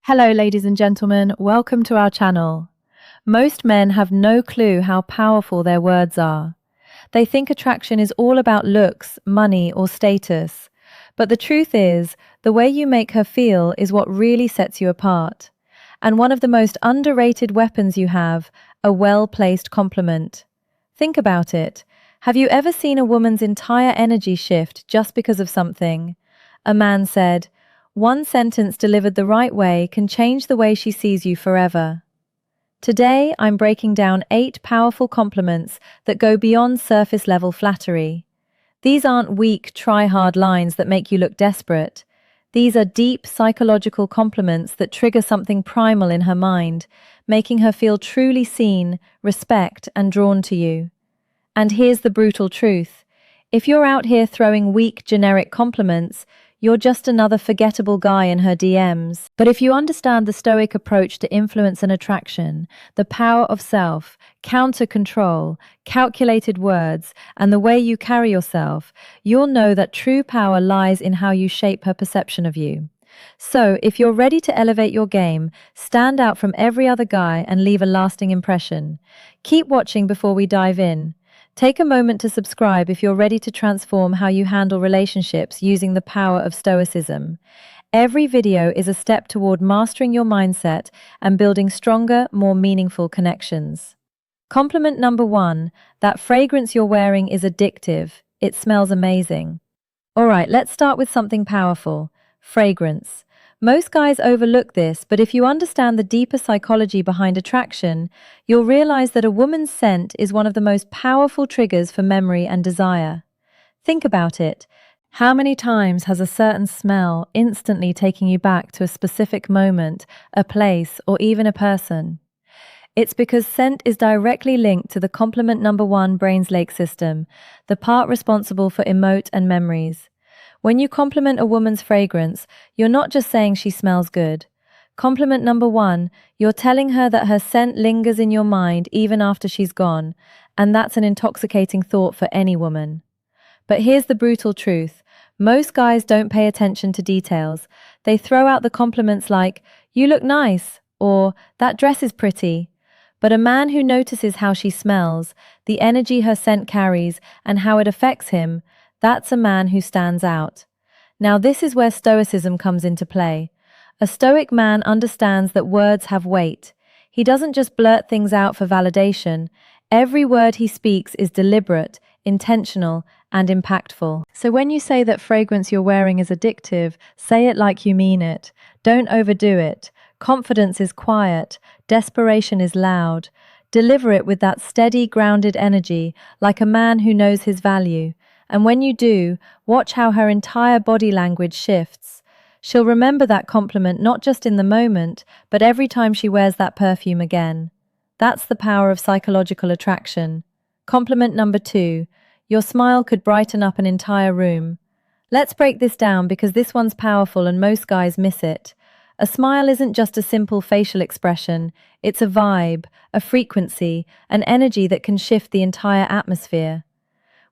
Hello, ladies and gentlemen. Welcome to our channel. Most men have no clue how powerful their words are. They think attraction is all about looks, money, or status. But the truth is, the way you make her feel is what really sets you apart. And one of the most underrated weapons you have, a well-placed compliment. Think about it. Have you ever seen a woman's entire energy shift just because of something? A man said, "One sentence delivered the right way can change the way she sees you forever." Today, I'm breaking down 8 powerful compliments that go beyond surface-level flattery. These aren't weak, try-hard lines that make you look desperate. These are deep, psychological compliments that trigger something primal in her mind, making her feel truly seen, respect, and drawn to you. And here's the brutal truth. If you're out here throwing weak, generic compliments, you're just another forgettable guy in her DMs. But if you understand the Stoic approach to influence and attraction, the power of self, counter-control, calculated words, and the way you carry yourself, you'll know that true power lies in how you shape her perception of you. So, if you're ready to elevate your game, stand out from every other guy and leave a lasting impression. Keep watching before we dive in. Take a moment to subscribe if you're ready to transform how you handle relationships using the power of Stoicism. Every video is a step toward mastering your mindset and building stronger, more meaningful connections. Compliment number 1, that fragrance you're wearing is addictive. It smells amazing. All right, let's start with something powerful. Fragrance. Most guys overlook this, but if you understand the deeper psychology behind attraction, you'll realize that a woman's scent is one of the most powerful triggers for memory and desire. Think about it. How many times has a certain smell instantly taken you back to a specific moment, a place, or even a person? It's because scent is directly linked to the complement number 1 brain's lake system, the part responsible for emote and memories. When you compliment a woman's fragrance, you're not just saying she smells good. Compliment number 1, you're telling her that her scent lingers in your mind even after she's gone, and that's an intoxicating thought for any woman. But here's the brutal truth. Most guys don't pay attention to details. They throw out the compliments like, "You look nice," or "That dress is pretty." But a man who notices how she smells, the energy her scent carries, and how it affects him, that's a man who stands out. Now this is where Stoicism comes into play. A Stoic man understands that words have weight. He doesn't just blurt things out for validation. Every word he speaks is deliberate, intentional, and impactful. So when you say that fragrance you're wearing is addictive, say it like you mean it. Don't overdo it. Confidence is quiet. Desperation is loud. Deliver it with that steady, grounded energy, like a man who knows his value. And when you do, watch how her entire body language shifts. She'll remember that compliment not just in the moment, but every time she wears that perfume again. That's the power of psychological attraction. Compliment number 2, your smile could brighten up an entire room. Let's break this down because this one's powerful and most guys miss it. A smile isn't just a simple facial expression, it's a vibe, a frequency, an energy that can shift the entire atmosphere.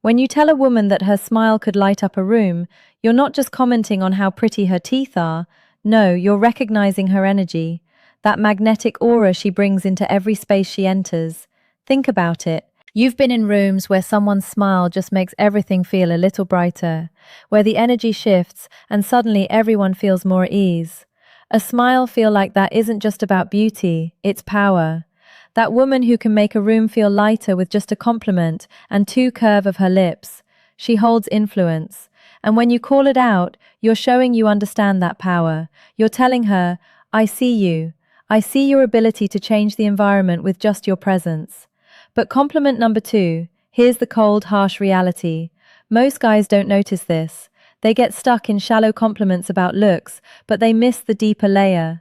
When you tell a woman that her smile could light up a room, you're not just commenting on how pretty her teeth are. No, you're recognizing her energy, that magnetic aura she brings into every space she enters. Think about it. You've been in rooms where someone's smile just makes everything feel a little brighter, where the energy shifts and suddenly everyone feels more at ease. A smile feel like that isn't just about beauty, it's power. That woman who can make a room feel lighter with just a compliment and 2 curve of her lips. She holds influence. And when you call it out, you're showing you understand that power. You're telling her, "I see you. I see your ability to change the environment with just your presence." But compliment number 2, here's the cold, harsh reality. Most guys don't notice this. They get stuck in shallow compliments about looks, but they miss the deeper layer.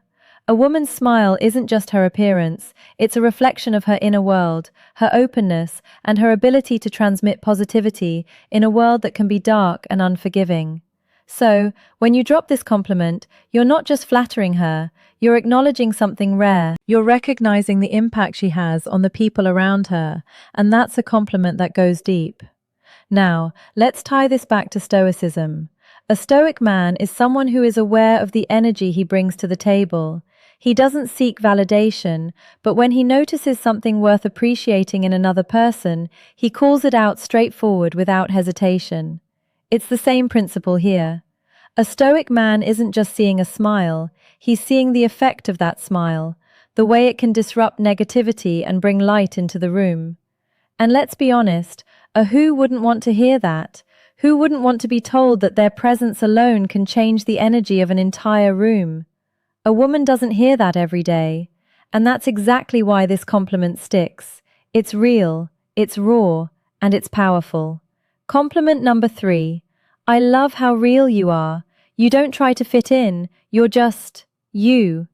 A woman's smile isn't just her appearance, it's a reflection of her inner world, her openness, and her ability to transmit positivity in a world that can be dark and unforgiving. So, when you drop this compliment, you're not just flattering her, you're acknowledging something rare. You're recognizing the impact she has on the people around her, and that's a compliment that goes deep. Now, let's tie this back to Stoicism. A Stoic man is someone who is aware of the energy he brings to the table. He doesn't seek validation, but when he notices something worth appreciating in another person, he calls it out straightforward without hesitation. It's the same principle here. A stoic man isn't just seeing a smile, he's seeing the effect of that smile, the way it can disrupt negativity and bring light into the room. And let's be honest, who wouldn't want to hear that? Who wouldn't want to be told that their presence alone can change the energy of an entire room? A woman doesn't hear that every day. And that's exactly why this compliment sticks. It's real, it's raw, and it's powerful. Compliment number 3. I love how real you are. You don't try to fit in, you're just you.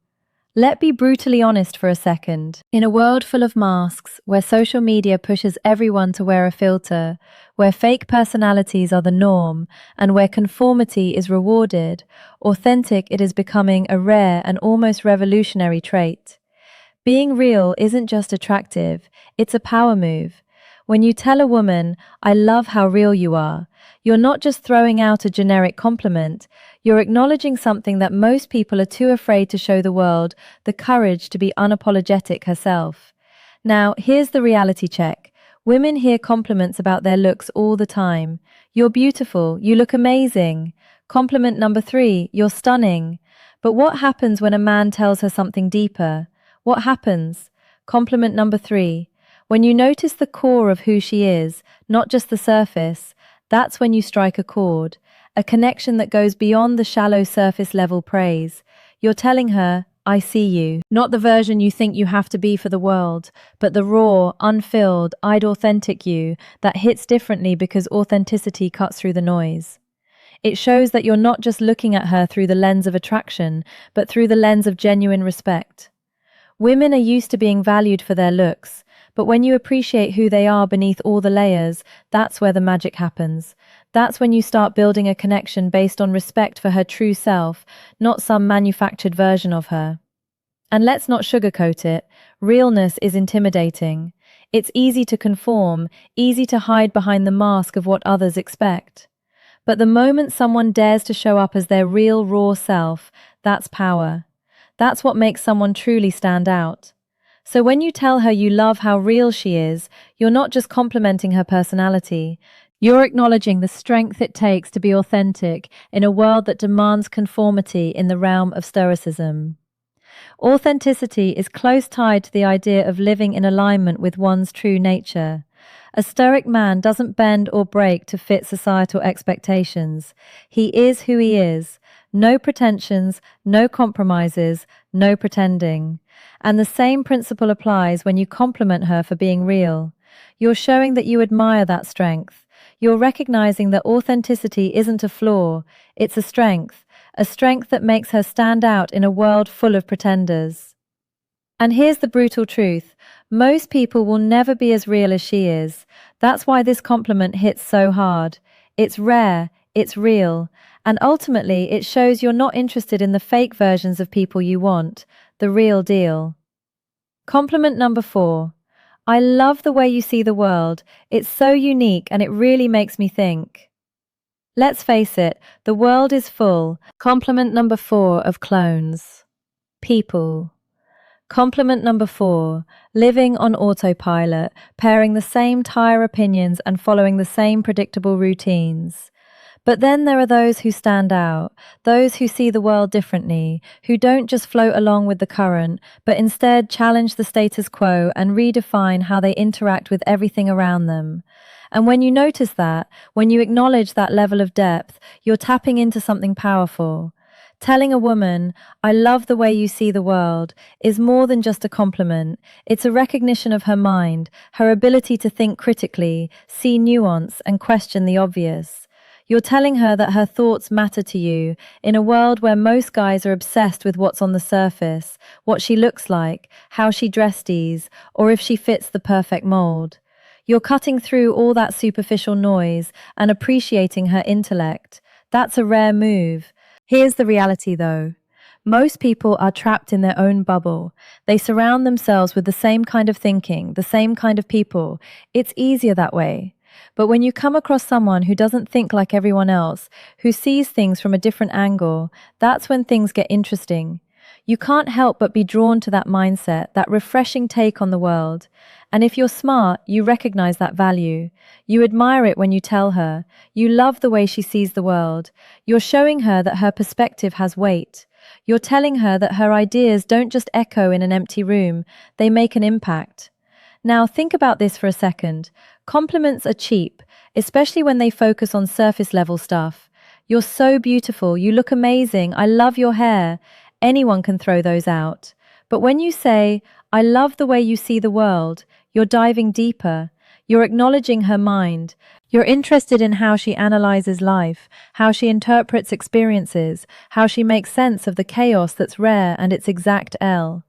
Let's be brutally honest for a second. In a world full of masks, where social media pushes everyone to wear a filter, where fake personalities are the norm, and where conformity is rewarded, authentic it is becoming a rare and almost revolutionary trait. Being real isn't just attractive, it's a power move. When you tell a woman, I love how real you are, you're not just throwing out a generic compliment, you're acknowledging something that most people are too afraid to show the world, the courage to be unapologetic herself. Now, here's the reality check. Women hear compliments about their looks all the time. You're beautiful, you look amazing. Compliment number 3, you're stunning. But what happens when a man tells her something deeper? What happens? Compliment number 3. When you notice the core of who she is, not just the surface, that's when you strike a chord, a connection that goes beyond the shallow surface level praise. You're telling her, I see you. Not the version you think you have to be for the world, but the raw, unfilled, authentic you that hits differently because authenticity cuts through the noise. It shows that you're not just looking at her through the lens of attraction, but through the lens of genuine respect. Women are used to being valued for their looks, but when you appreciate who they are beneath all the layers, that's where the magic happens. That's when you start building a connection based on respect for her true self, not some manufactured version of her. And let's not sugarcoat it. Realness is intimidating. It's easy to conform, easy to hide behind the mask of what others expect. But the moment someone dares to show up as their real, raw self, that's power. That's what makes someone truly stand out. So when you tell her you love how real she is, you're not just complimenting her personality. You're acknowledging the strength it takes to be authentic in a world that demands conformity in the realm of stoicism. Authenticity is close tied to the idea of living in alignment with one's true nature. A stoic man doesn't bend or break to fit societal expectations. He is who he is. No pretensions, no compromises, no pretending. And the same principle applies when you compliment her for being real. You're showing that you admire that strength. You're recognizing that authenticity isn't a flaw, it's a strength that makes her stand out in a world full of pretenders. And here's the brutal truth. Most people will never be as real as she is. That's why this compliment hits so hard. It's rare, it's real, and ultimately it shows you're not interested in the fake versions of people you want, the real deal. Compliment number 4. I love the way you see the world. It's so unique and it really makes me think. Let's face it, the world is full. Compliment number 4 of clones. People. Compliment number 4, living on autopilot, pairing the same tire opinions and following the same predictable routines. But then there are those who stand out, those who see the world differently, who don't just float along with the current, but instead challenge the status quo and redefine how they interact with everything around them. And when you notice that, when you acknowledge that level of depth, you're tapping into something powerful. Telling a woman, I love the way you see the world, is more than just a compliment. It's a recognition of her mind, her ability to think critically, see nuance, and question the obvious. You're telling her that her thoughts matter to you in a world where most guys are obsessed with what's on the surface, what she looks like, how she dresses, or if she fits the perfect mold. You're cutting through all that superficial noise and appreciating her intellect. That's a rare move. Here's the reality, though. Most people are trapped in their own bubble. They surround themselves with the same kind of thinking, the same kind of people. It's easier that way. But when you come across someone who doesn't think like everyone else, who sees things from a different angle, that's when things get interesting. You can't help but be drawn to that mindset, that refreshing take on the world. And if you're smart, you recognize that value. You admire it when you tell her. You love the way she sees the world. You're showing her that her perspective has weight. You're telling her that her ideas don't just echo in an empty room, they make an impact. Now, think about this for a second. Compliments are cheap, especially when they focus on surface level stuff. You're so beautiful, you look amazing, I love your hair. Anyone can throw those out. But when you say, I love the way you see the world, you're diving deeper. You're acknowledging her mind. You're interested in how she analyzes life, how she interprets experiences, how she makes sense of the chaos that's rare and its exact L.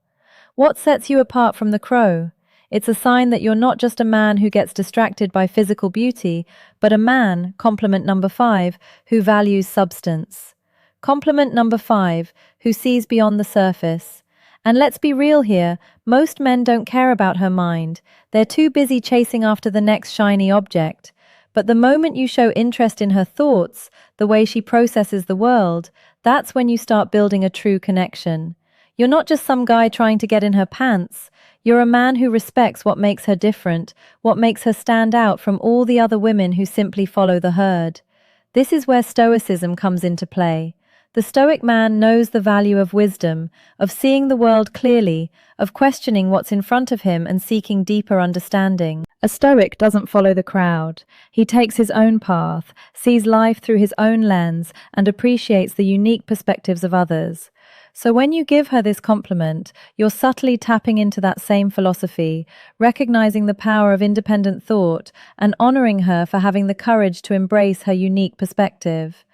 What sets you apart from the crow? It's a sign that you're not just a man who gets distracted by physical beauty, but a man, compliment number 5, who values substance. Compliment number 5, who sees beyond the surface. And let's be real here, most men don't care about her mind. They're too busy chasing after the next shiny object. But the moment you show interest in her thoughts, the way she processes the world, that's when you start building a true connection. You're not just some guy trying to get in her pants. You're a man who respects what makes her different, what makes her stand out from all the other women who simply follow the herd. This is where stoicism comes into play. The stoic man knows the value of wisdom, of seeing the world clearly, of questioning what's in front of him and seeking deeper understanding. A stoic doesn't follow the crowd. He takes his own path, sees life through his own lens, and appreciates the unique perspectives of others. So when you give her this compliment, you're subtly tapping into that same philosophy, recognizing the power of independent thought and honoring her for having the courage to embrace her unique perspective.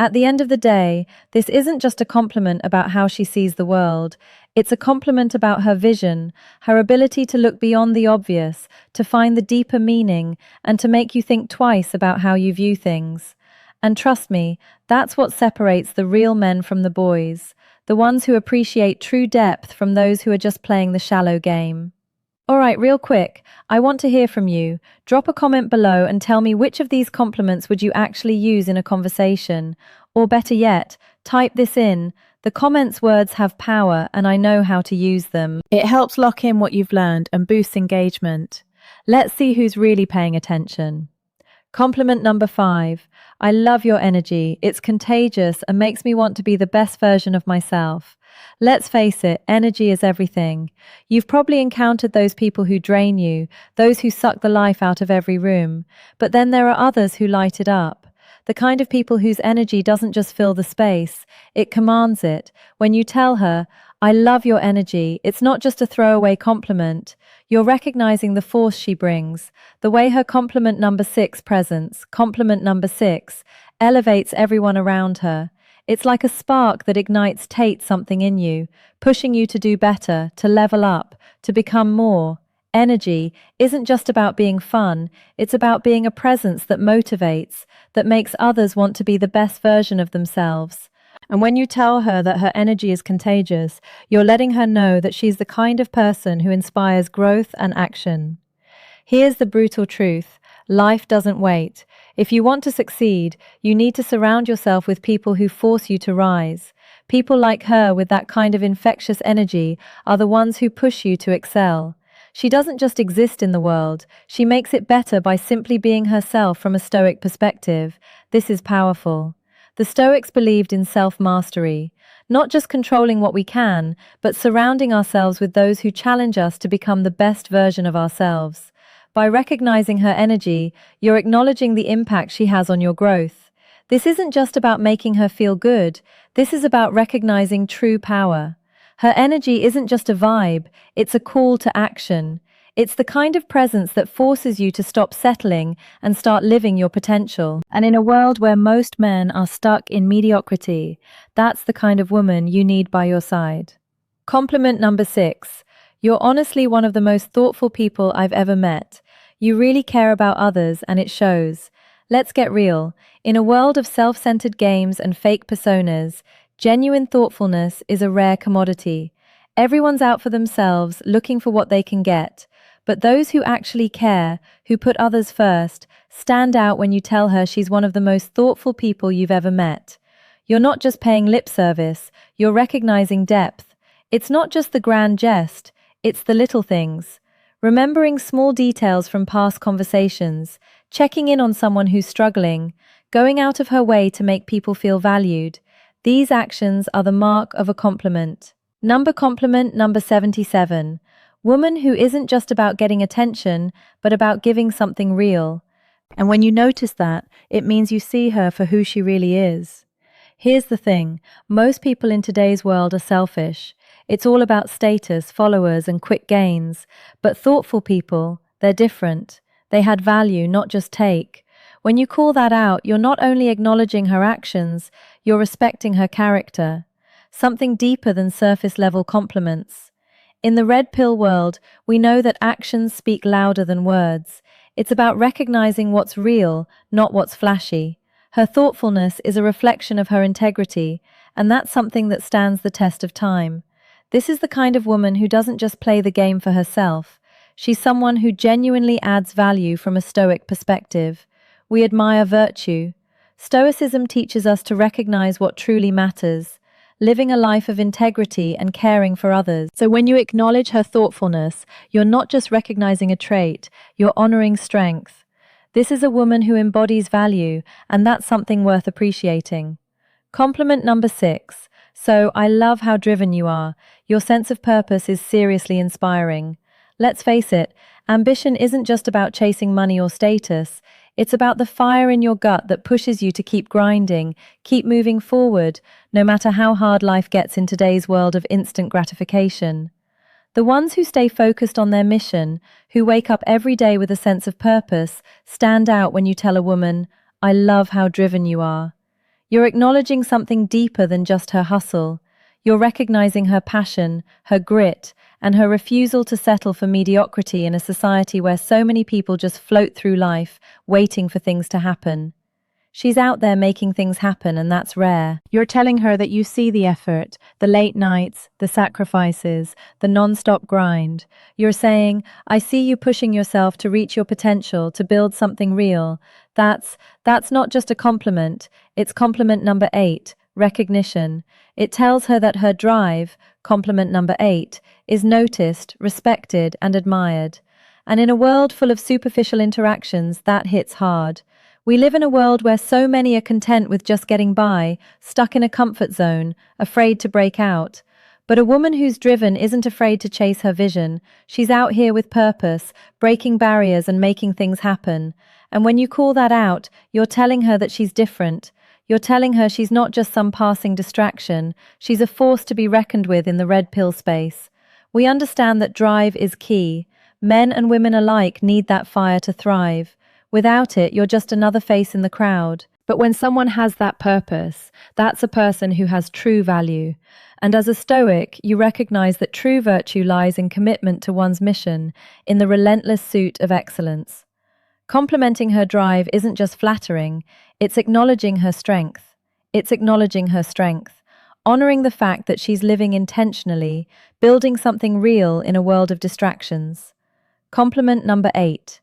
At the end of the day, this isn't just a compliment about how she sees the world. It's a compliment about her vision, her ability to look beyond the obvious, to find the deeper meaning, and to make you think twice about how you view things. And trust me, that's what separates the real men from the boys, the ones who appreciate true depth from those who are just playing the shallow game. Alright, real quick, I want to hear from you. Drop a comment below and tell me which of these compliments would you actually use in a conversation. Or better yet, type this in. The comments words have power and I know how to use them. It helps lock in what you've learned and boosts engagement. Let's see who's really paying attention. Compliment number 5. I love your energy. It's contagious and makes me want to be the best version of myself. Let's face it, energy is everything. You've probably encountered those people who drain you, those who suck the life out of every room. But then there are others who light it up. The kind of people whose energy doesn't just fill the space, it commands it. When you tell her, I love your energy, it's not just a throwaway compliment. You're recognizing the force she brings. The way her compliment number 6 presents, compliment number 6, elevates everyone around her. It's like a spark that ignites something in you, pushing you to do better, to level up, to become more. Energy isn't just about being fun, it's about being a presence that motivates, that makes others want to be the best version of themselves. And when you tell her that her energy is contagious, you're letting her know that she's the kind of person who inspires growth and action. Here's the brutal truth. Life doesn't wait. If you want to succeed, you need to surround yourself with people who force you to rise. People like her with that kind of infectious energy are the ones who push you to excel. She doesn't just exist in the world, she makes it better by simply being herself from a Stoic perspective. This is powerful. The Stoics believed in self-mastery, not just controlling what we can, but surrounding ourselves with those who challenge us to become the best version of ourselves. By recognizing her energy, you're acknowledging the impact she has on your growth. This isn't just about making her feel good, this is about recognizing true power. Her energy isn't just a vibe, it's a call to action. It's the kind of presence that forces you to stop settling and start living your potential. And in a world where most men are stuck in mediocrity, that's the kind of woman you need by your side. Compliment number 6. You're honestly one of the most thoughtful people I've ever met. You really care about others and it shows. Let's get real. In a world of self-centered games and fake personas, genuine thoughtfulness is a rare commodity. Everyone's out for themselves, looking for what they can get. But those who actually care, who put others first, stand out when you tell her she's one of the most thoughtful people you've ever met. You're not just paying lip service, you're recognizing depth. It's not just the grand jest, it's the little things. Remembering small details from past conversations, checking in on someone who's struggling, going out of her way to make people feel valued. These actions are the mark of a compliment. Compliment number 77. Woman who isn't just about getting attention, but about giving something real. And when you notice that, it means you see her for who she really is. Here's the thing, most people in today's world are selfish. It's all about status, followers, and quick gains. But thoughtful people, they're different. They had value, not just take. When you call that out, you're not only acknowledging her actions, you're respecting her character. Something deeper than surface-level compliments. In the red pill world, we know that actions speak louder than words. It's about recognizing what's real, not what's flashy. Her thoughtfulness is a reflection of her integrity, and that's something that stands the test of time. This is the kind of woman who doesn't just play the game for herself. She's someone who genuinely adds value from a stoic perspective. We admire virtue. Stoicism teaches us to recognize what truly matters, living a life of integrity and caring for others. So when you acknowledge her thoughtfulness, you're not just recognizing a trait, you're honoring strength. This is a woman who embodies value, and that's something worth appreciating. Compliment number 6. So, I love how driven you are. Your sense of purpose is seriously inspiring. Let's face it, ambition isn't just about chasing money or status. It's about the fire in your gut that pushes you to keep grinding, keep moving forward, no matter how hard life gets in today's world of instant gratification. The ones who stay focused on their mission, who wake up every day with a sense of purpose, stand out when you tell a woman, "I love how driven you are." You're acknowledging something deeper than just her hustle. You're recognizing her passion, her grit, and her refusal to settle for mediocrity in a society where so many people just float through life, waiting for things to happen. She's out there making things happen, and that's rare. You're telling her that you see the effort, the late nights, the sacrifices, the non-stop grind. You're saying, "I see you pushing yourself to reach your potential, to build something real." That's not just a compliment, it's compliment number 8, recognition. It tells her that her drive, compliment number 8, is noticed, respected, and admired. And in a world full of superficial interactions, that hits hard. We live in a world where so many are content with just getting by, stuck in a comfort zone, afraid to break out. But a woman who's driven isn't afraid to chase her vision. She's out here with purpose, breaking barriers and making things happen. And when you call that out, you're telling her that she's different. You're telling her she's not just some passing distraction. She's a force to be reckoned with in the red pill space. We understand that drive is key. Men and women alike need that fire to thrive. Without it, you're just another face in the crowd. But when someone has that purpose, that's a person who has true value. And as a Stoic, you recognize that true virtue lies in commitment to one's mission, in the relentless pursuit of excellence. Complimenting her drive isn't just flattering, it's acknowledging her strength. It's acknowledging her strength, honoring the fact that she's living intentionally, building something real in a world of distractions. Compliment number 8.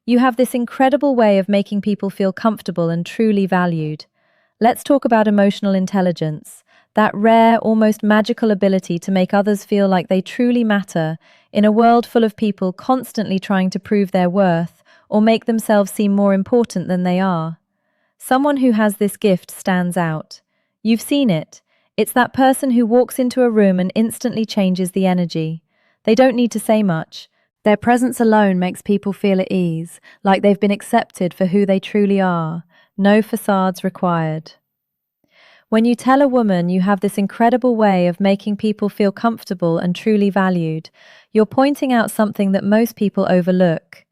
You have this incredible way of making people feel comfortable and truly valued. Let's talk about emotional intelligence, that rare, almost magical ability to make others feel like they truly matter in a world full of people constantly trying to prove their worth or make themselves seem more important than they are. Someone who has this gift stands out. You've seen it. It's that person who walks into a room and instantly changes the energy. They don't need to say much. Their presence alone makes people feel at ease, like they've been accepted for who they truly are. No facades required. When you tell a woman you have this incredible way of making people feel comfortable and truly valued, you're pointing out something that most people overlook.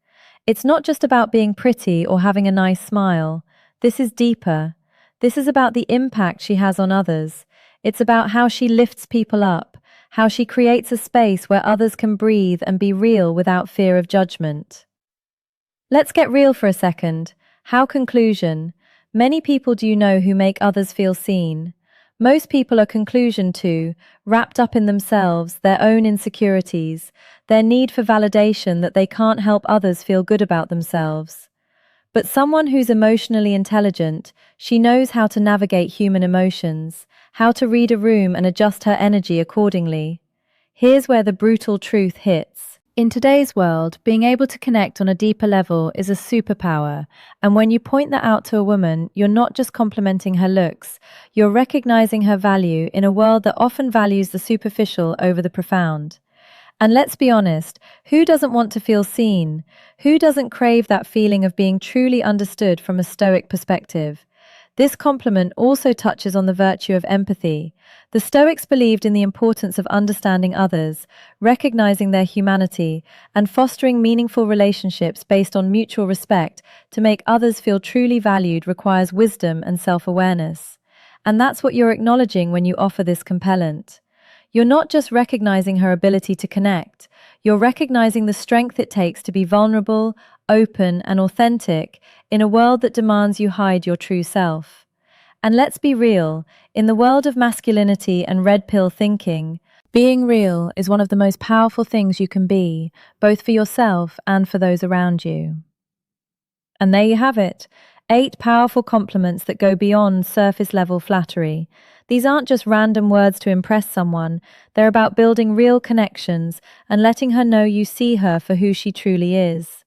It's not just about being pretty or having a nice smile. This is deeper. This is about the impact she has on others. It's about how she lifts people up, how she creates a space where others can breathe and be real without fear of judgment. Let's get real for a second. How conclusion. Many people do you know who make others feel seen? Most people are conclusion too, wrapped up in themselves, their own insecurities, their need for validation that they can't help others feel good about themselves. But someone who's emotionally intelligent, she knows how to navigate human emotions, how to read a room and adjust her energy accordingly. Here's where the brutal truth hits. In today's world, being able to connect on a deeper level is a superpower. And when you point that out to a woman, you're not just complimenting her looks, you're recognizing her value in a world that often values the superficial over the profound. And let's be honest, who doesn't want to feel seen? Who doesn't crave that feeling of being truly understood from a stoic perspective? This compliment also touches on the virtue of empathy. The Stoics believed in the importance of understanding others, recognizing their humanity, and fostering meaningful relationships based on mutual respect. To make others feel truly valued requires wisdom and self-awareness. And that's what you're acknowledging when you offer this compellent. You're not just recognizing her ability to connect, you're recognizing the strength it takes to be vulnerable, open, and authentic in a world that demands you hide your true self. And let's be real, in the world of masculinity and red pill thinking, being real is one of the most powerful things you can be, both for yourself and for those around you. And there you have it, 8 powerful compliments that go beyond surface-level flattery. These aren't just random words to impress someone, they're about building real connections and letting her know you see her for who she truly is.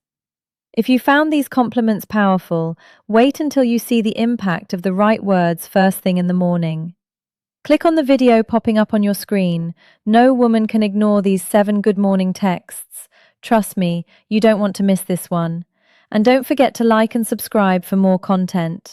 If you found these compliments powerful, wait until you see the impact of the right words first thing in the morning. Click on the video popping up on your screen. No woman can ignore these 7 good morning texts. Trust me, you don't want to miss this one. And don't forget to like and subscribe for more content.